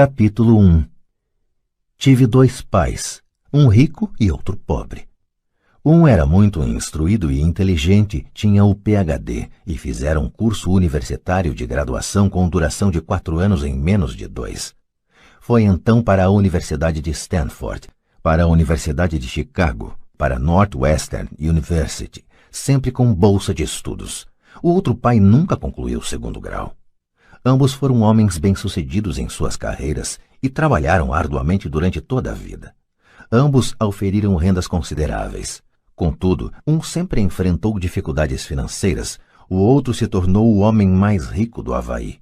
Capítulo 1. Tive dois pais, um rico e outro pobre. Um era muito instruído e inteligente, tinha o PhD e fizeram um curso universitário de graduação com duração de 4 anos em menos de 2. Foi então para a Universidade de Stanford, para a Universidade de Chicago, para Northwestern University, sempre com bolsa de estudos. O outro pai nunca concluiu o 2º grau. Ambos foram homens bem-sucedidos em suas carreiras e trabalharam arduamente durante toda a vida. Ambos auferiram rendas consideráveis. Contudo, um sempre enfrentou dificuldades financeiras, o outro se tornou o homem mais rico do Havaí.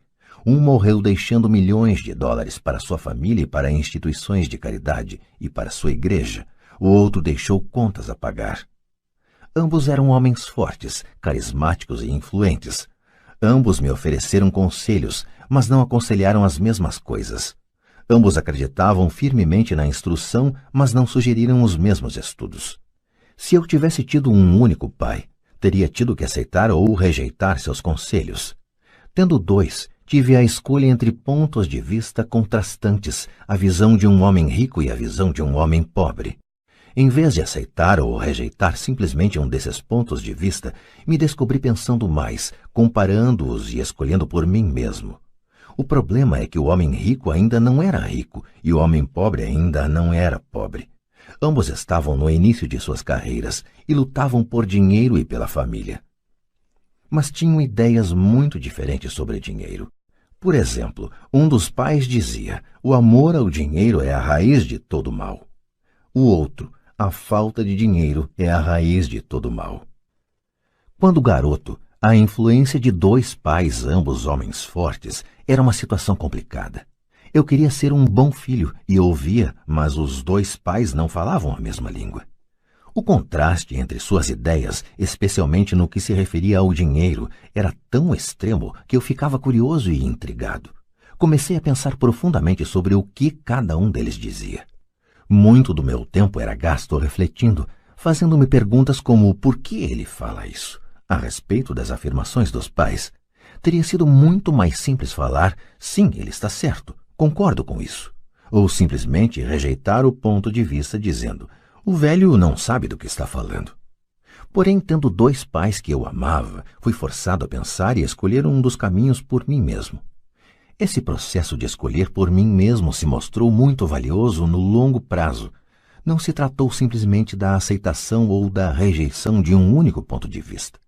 Um morreu deixando milhões de dólares para sua família e para instituições de caridade e para sua igreja. O outro deixou contas a pagar. Ambos eram homens fortes, carismáticos e influentes. Ambos me ofereceram conselhos, mas não aconselharam as mesmas coisas. Ambos acreditavam firmemente na instrução, mas não sugeriram os mesmos estudos. Se eu tivesse tido um único pai, teria tido que aceitar ou rejeitar seus conselhos. Tendo dois, tive a escolha entre pontos de vista contrastantes, a visão de um homem rico e a visão de um homem pobre. Em vez de aceitar ou rejeitar simplesmente um desses pontos de vista, me descobri pensando mais, comparando-os e escolhendo por mim mesmo. O problema é que o homem rico ainda não era rico e o homem pobre ainda não era pobre. Ambos estavam no início de suas carreiras e lutavam por dinheiro e pela família. Mas tinham ideias muito diferentes sobre dinheiro. Por exemplo, um dos pais dizia: o amor ao dinheiro é a raiz de todo mal. O outro: a falta de dinheiro é a raiz de todo mal. Quando garoto, a influência de dois pais, ambos homens fortes, era uma situação complicada. Eu queria ser um bom filho e ouvia, mas os dois pais não falavam a mesma língua. O contraste entre suas ideias, especialmente no que se referia ao dinheiro, era tão extremo que eu ficava curioso e intrigado. Comecei a pensar profundamente sobre o que cada um deles dizia. Muito do meu tempo era gasto refletindo, fazendo-me perguntas como por que ele fala isso, a respeito das afirmações dos pais. Teria sido muito mais simples falar, sim, ele está certo, concordo com isso. Ou simplesmente rejeitar o ponto de vista dizendo, o velho não sabe do que está falando. Porém, tendo dois pais que eu amava, fui forçado a pensar e escolher um dos caminhos por mim mesmo. Esse processo de escolher por mim mesmo se mostrou muito valioso no longo prazo. Não se tratou simplesmente da aceitação ou da rejeição de um único ponto de vista.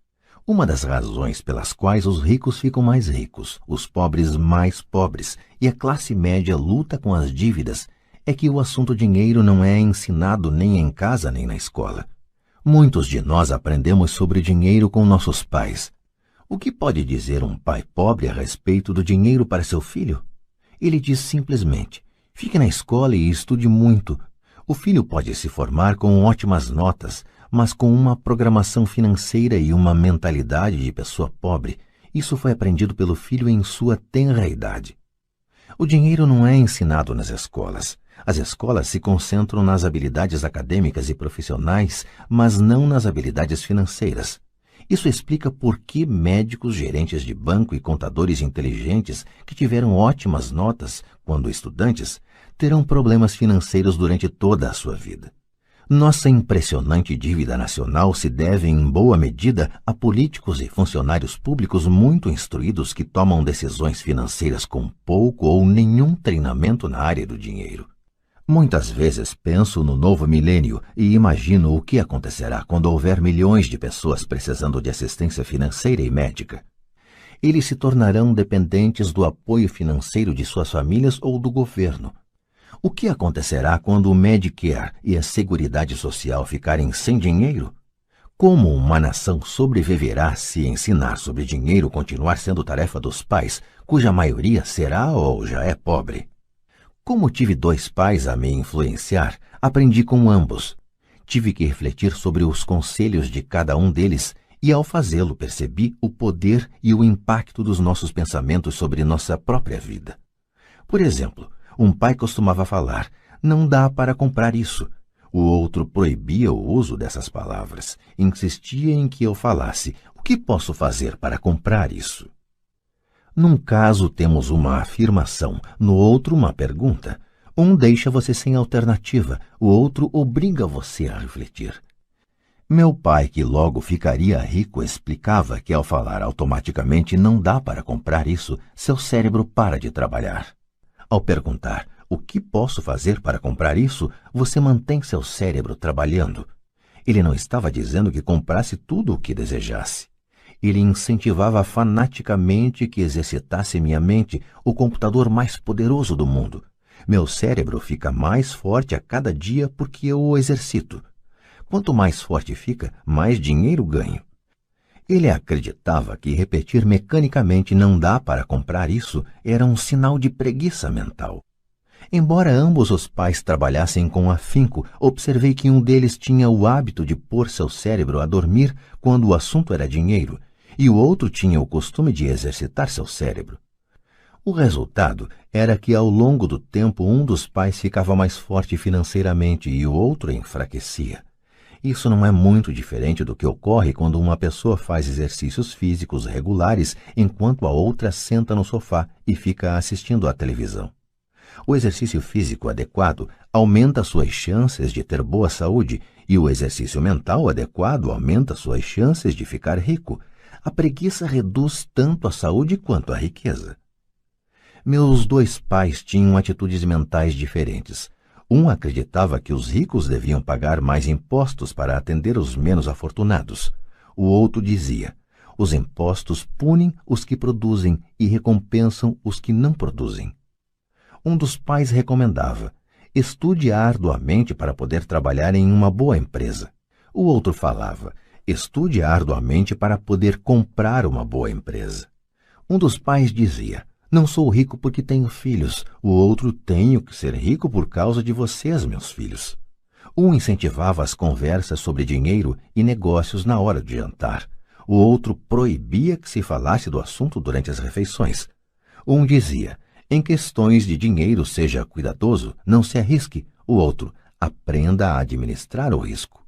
Uma das razões pelas quais os ricos ficam mais ricos, os pobres mais pobres e a classe média luta com as dívidas é que o assunto dinheiro não é ensinado nem em casa nem na escola. Muitos de nós aprendemos sobre dinheiro com nossos pais. O que pode dizer um pai pobre a respeito do dinheiro para seu filho? Ele diz simplesmente, fique na escola e estude muito. O filho pode se formar com ótimas notas, mas com uma programação financeira e uma mentalidade de pessoa pobre. Isso foi aprendido pelo filho em sua tenra idade. O dinheiro não é ensinado nas escolas. As escolas se concentram nas habilidades acadêmicas e profissionais, mas não nas habilidades financeiras. Isso explica por que médicos, gerentes de banco e contadores inteligentes que tiveram ótimas notas quando estudantes terão problemas financeiros durante toda a sua vida. Nossa impressionante dívida nacional se deve em boa medida a políticos e funcionários públicos muito instruídos que tomam decisões financeiras com pouco ou nenhum treinamento na área do dinheiro. Muitas vezes penso no novo milênio e imagino o que acontecerá quando houver milhões de pessoas precisando de assistência financeira e médica. Eles se tornarão dependentes do apoio financeiro de suas famílias ou do governo. O que acontecerá quando o Medicare e a Seguridade Social ficarem sem dinheiro? Como uma nação sobreviverá se ensinar sobre dinheiro continuar sendo tarefa dos pais, cuja maioria será ou já é pobre? Como tive dois pais a me influenciar, aprendi com ambos. Tive que refletir sobre os conselhos de cada um deles e, ao fazê-lo, percebi o poder e o impacto dos nossos pensamentos sobre nossa própria vida. Por exemplo, um pai costumava falar, não dá para comprar isso. O outro proibia o uso dessas palavras, insistia em que eu falasse, o que posso fazer para comprar isso? Num caso temos uma afirmação, no outro uma pergunta. Um deixa você sem alternativa, o outro obriga você a refletir. Meu pai, que logo ficaria rico, explicava que ao falar automaticamente não dá para comprar isso, seu cérebro para de trabalhar. Ao perguntar o que posso fazer para comprar isso, você mantém seu cérebro trabalhando. Ele não estava dizendo que comprasse tudo o que desejasse. Ele incentivava fanaticamente que exercitasse minha mente, o computador mais poderoso do mundo. Meu cérebro fica mais forte a cada dia porque eu o exercito. Quanto mais forte fica, mais dinheiro ganho. Ele acreditava que repetir mecanicamente não dá para comprar isso era um sinal de preguiça mental. Embora ambos os pais trabalhassem com afinco, observei que um deles tinha o hábito de pôr seu cérebro a dormir quando o assunto era dinheiro, e o outro tinha o costume de exercitar seu cérebro. O resultado era que ao longo do tempo um dos pais ficava mais forte financeiramente e o outro enfraquecia. Isso não é muito diferente do que ocorre quando uma pessoa faz exercícios físicos regulares enquanto a outra senta no sofá e fica assistindo à televisão. O exercício físico adequado aumenta suas chances de ter boa saúde e o exercício mental adequado aumenta suas chances de ficar rico. A preguiça reduz tanto a saúde quanto a riqueza. Meus dois pais tinham atitudes mentais diferentes. Um acreditava que os ricos deviam pagar mais impostos para atender os menos afortunados. O outro dizia: os impostos punem os que produzem e recompensam os que não produzem. Um dos pais recomendava: estude arduamente para poder trabalhar em uma boa empresa. O outro falava: estude arduamente para poder comprar uma boa empresa. Um dos pais dizia: não sou rico porque tenho filhos. O outro: tenho que ser rico por causa de vocês, meus filhos. Um incentivava as conversas sobre dinheiro e negócios na hora de jantar. O outro proibia que se falasse do assunto durante as refeições. Um dizia: em questões de dinheiro seja cuidadoso, não se arrisque. O outro: aprenda a administrar o risco.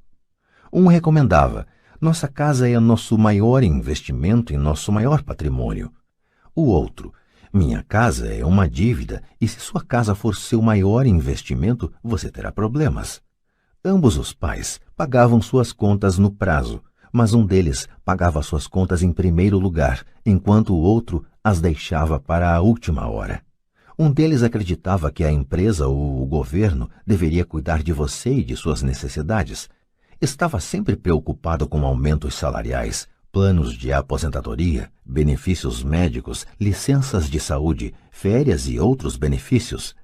Um recomendava: nossa casa é nosso maior investimento e nosso maior patrimônio. O outro: minha casa é uma dívida e se sua casa for seu maior investimento, você terá problemas. Ambos os pais pagavam suas contas no prazo, mas um deles pagava suas contas em primeiro lugar, enquanto o outro as deixava para a última hora. Um deles acreditava que a empresa ou o governo deveria cuidar de você e de suas necessidades. Estava sempre preocupado com aumentos salariais, planos de aposentadoria, benefícios médicos, licenças de saúde, férias e outros benefícios.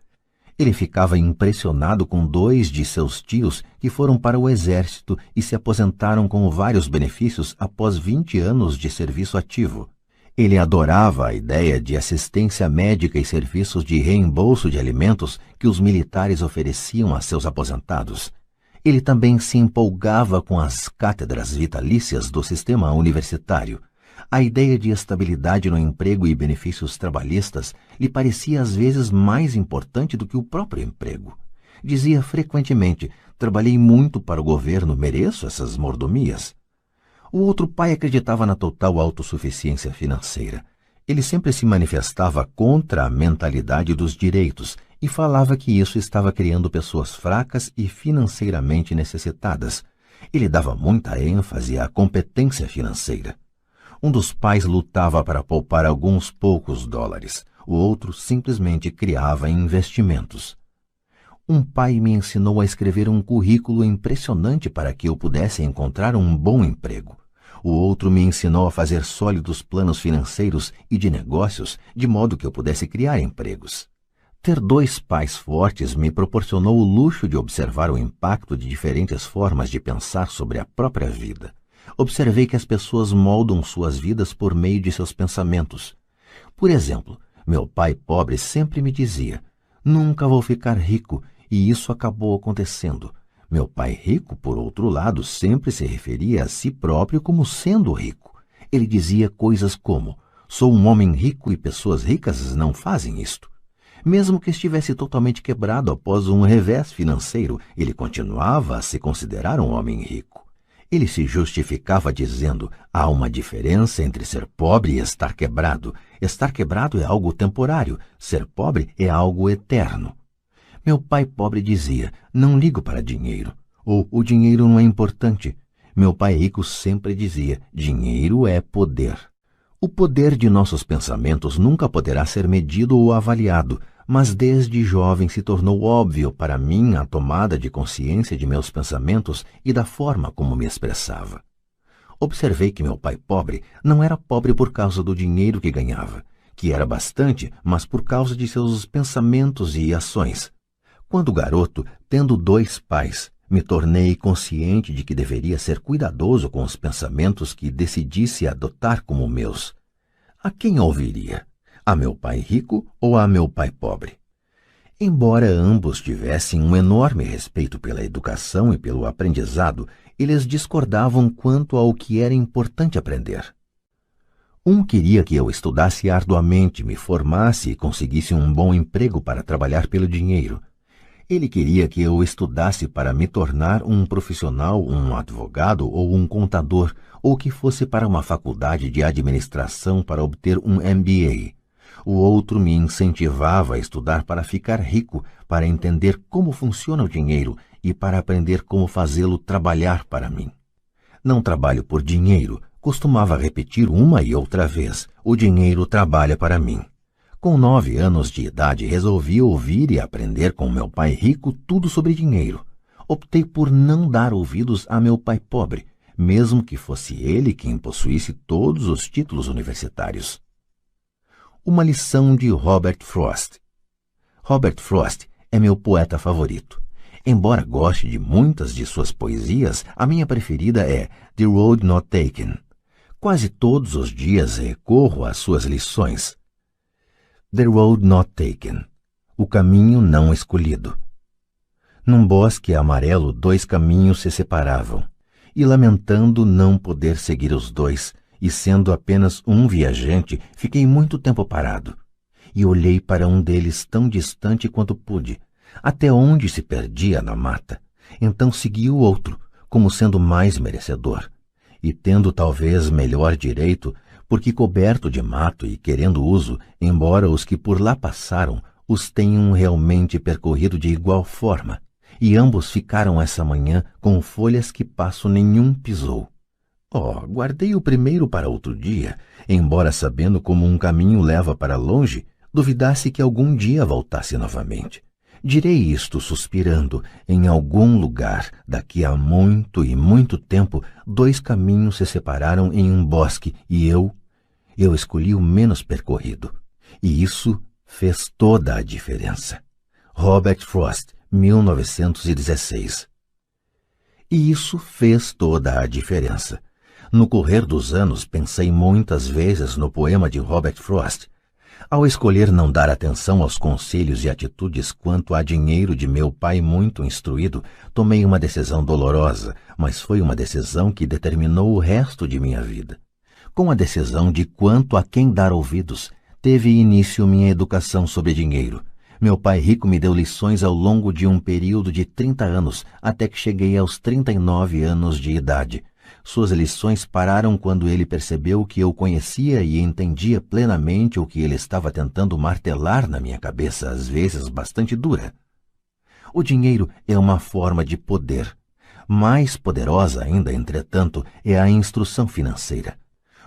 Ele ficava impressionado com 2 de seus tios que foram para o exército e se aposentaram com vários benefícios após 20 anos de serviço ativo. Ele adorava a ideia de assistência médica e serviços de reembolso de alimentos que os militares ofereciam a seus aposentados. Ele também se empolgava com as cátedras vitalícias do sistema universitário. A ideia de estabilidade no emprego e benefícios trabalhistas lhe parecia às vezes mais importante do que o próprio emprego. Dizia frequentemente: trabalhei muito para o governo, mereço essas mordomias. O outro pai acreditava na total autossuficiência financeira. Ele sempre se manifestava contra a mentalidade dos direitos e falava que isso estava criando pessoas fracas e financeiramente necessitadas. Ele dava muita ênfase à competência financeira. Um dos pais lutava para poupar alguns poucos dólares. O outro simplesmente criava investimentos. Um pai me ensinou a escrever um currículo impressionante para que eu pudesse encontrar um bom emprego. O outro me ensinou a fazer sólidos planos financeiros e de negócios, de modo que eu pudesse criar empregos. Ter 2 pais fortes me proporcionou o luxo de observar o impacto de diferentes formas de pensar sobre a própria vida. Observei que as pessoas moldam suas vidas por meio de seus pensamentos. Por exemplo, meu pai pobre sempre me dizia: nunca vou ficar rico, e isso acabou acontecendo. Meu pai rico, por outro lado, sempre se referia a si próprio como sendo rico. Ele dizia coisas como: sou um homem rico e pessoas ricas não fazem isto. Mesmo que estivesse totalmente quebrado após um revés financeiro, ele continuava a se considerar um homem rico. Ele se justificava dizendo: há uma diferença entre ser pobre e estar quebrado. Estar quebrado é algo temporário, ser pobre é algo eterno. Meu pai pobre dizia: não ligo para dinheiro, ou o dinheiro não é importante. Meu pai rico sempre dizia: dinheiro é poder. O poder de nossos pensamentos nunca poderá ser medido ou avaliado, mas desde jovem se tornou óbvio para mim a tomada de consciência de meus pensamentos e da forma como me expressava. Observei que meu pai pobre não era pobre por causa do dinheiro que ganhava, que era bastante, mas por causa de seus pensamentos e ações. Quando garoto, tendo 2 pais, me tornei consciente de que deveria ser cuidadoso com os pensamentos que decidisse adotar como meus. A quem ouviria? A meu pai rico ou a meu pai pobre? Embora ambos tivessem um enorme respeito pela educação e pelo aprendizado, eles discordavam quanto ao que era importante aprender. Um queria que eu estudasse arduamente, me formasse e conseguisse um bom emprego para trabalhar pelo dinheiro. Ele queria que eu estudasse para me tornar um profissional, um advogado ou um contador, ou que fosse para uma faculdade de administração para obter um MBA. O outro me incentivava a estudar para ficar rico, para entender como funciona o dinheiro e para aprender como fazê-lo trabalhar para mim. Não trabalho por dinheiro, costumava repetir uma e outra vez. O dinheiro trabalha para mim. Com 9 anos de idade, resolvi ouvir e aprender com meu pai rico tudo sobre dinheiro. Optei por não dar ouvidos a meu pai pobre, mesmo que fosse ele quem possuísse todos os títulos universitários. Uma lição de Robert Frost. Robert Frost é meu poeta favorito. Embora goste de muitas de suas poesias, a minha preferida é The Road Not Taken. Quase todos os dias recorro às suas lições. The Road Not Taken. O caminho não escolhido. Num bosque amarelo, 2 caminhos se separavam, e lamentando não poder seguir os 2, e sendo apenas um viajante, fiquei muito tempo parado, e olhei para um deles tão distante quanto pude, até onde se perdia na mata. Então segui o outro, como sendo mais merecedor, e tendo talvez melhor direito, porque coberto de mato e querendo uso, embora os que por lá passaram os tenham realmente percorrido de igual forma, e ambos ficaram essa manhã com folhas que passo nenhum pisou. Guardei o primeiro para outro dia, embora sabendo como um caminho leva para longe, duvidasse que algum dia voltasse novamente. Direi isto suspirando: em algum lugar, daqui a muito e muito tempo, 2 caminhos se separaram em um bosque e eu escolhi o menos percorrido. E isso fez toda a diferença. Robert Frost, 1916. E isso fez toda a diferença. No correr dos anos, pensei muitas vezes no poema de Robert Frost. Ao escolher não dar atenção aos conselhos e atitudes quanto a dinheiro de meu pai muito instruído, tomei uma decisão dolorosa, mas foi uma decisão que determinou o resto de minha vida. Com a decisão de quanto a quem dar ouvidos, teve início minha educação sobre dinheiro. Meu pai rico me deu lições ao longo de um período de 30 anos, até que cheguei aos 39 anos de idade. Suas lições pararam quando ele percebeu que eu conhecia e entendia plenamente o que ele estava tentando martelar na minha cabeça, às vezes bastante dura. O dinheiro é uma forma de poder. Mais poderosa ainda, entretanto, é a instrução financeira.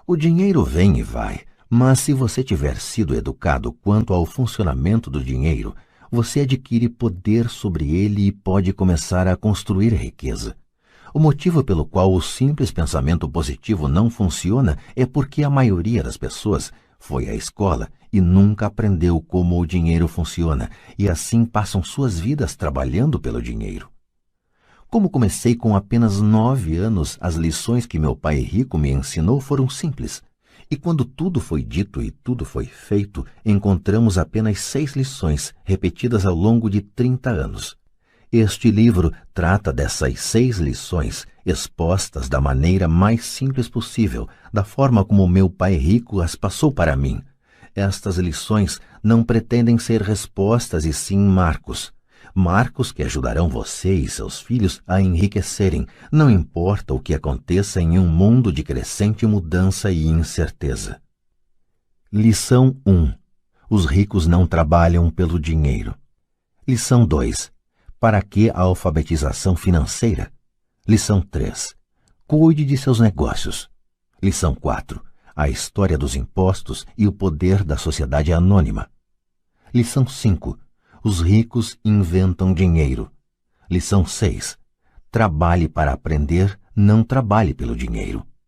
O dinheiro vem e vai, mas se você tiver sido educado quanto ao funcionamento do dinheiro, você adquire poder sobre ele e pode começar a construir riqueza. O motivo pelo qual o simples pensamento positivo não funciona é porque a maioria das pessoas foi à escola e nunca aprendeu como o dinheiro funciona, e assim passam suas vidas trabalhando pelo dinheiro. Como comecei com apenas 9 anos, as lições que meu pai rico me ensinou foram simples. E quando tudo foi dito e tudo foi feito, encontramos apenas 6 lições, repetidas ao longo de 30 anos. Este livro trata dessas 6 lições, expostas da maneira mais simples possível, da forma como meu pai rico as passou para mim. Estas lições não pretendem ser respostas e sim marcos. Marcos que ajudarão você e seus filhos a enriquecerem, não importa o que aconteça em um mundo de crescente mudança e incerteza. Lição 1. Os ricos não trabalham pelo dinheiro. Lição 2. Para que a alfabetização financeira? Lição 3. Cuide de seus negócios. Lição 4. A história dos impostos e o poder da sociedade anônima. Lição 5. Os ricos inventam dinheiro. Lição 6. Trabalhe para aprender, não trabalhe pelo dinheiro.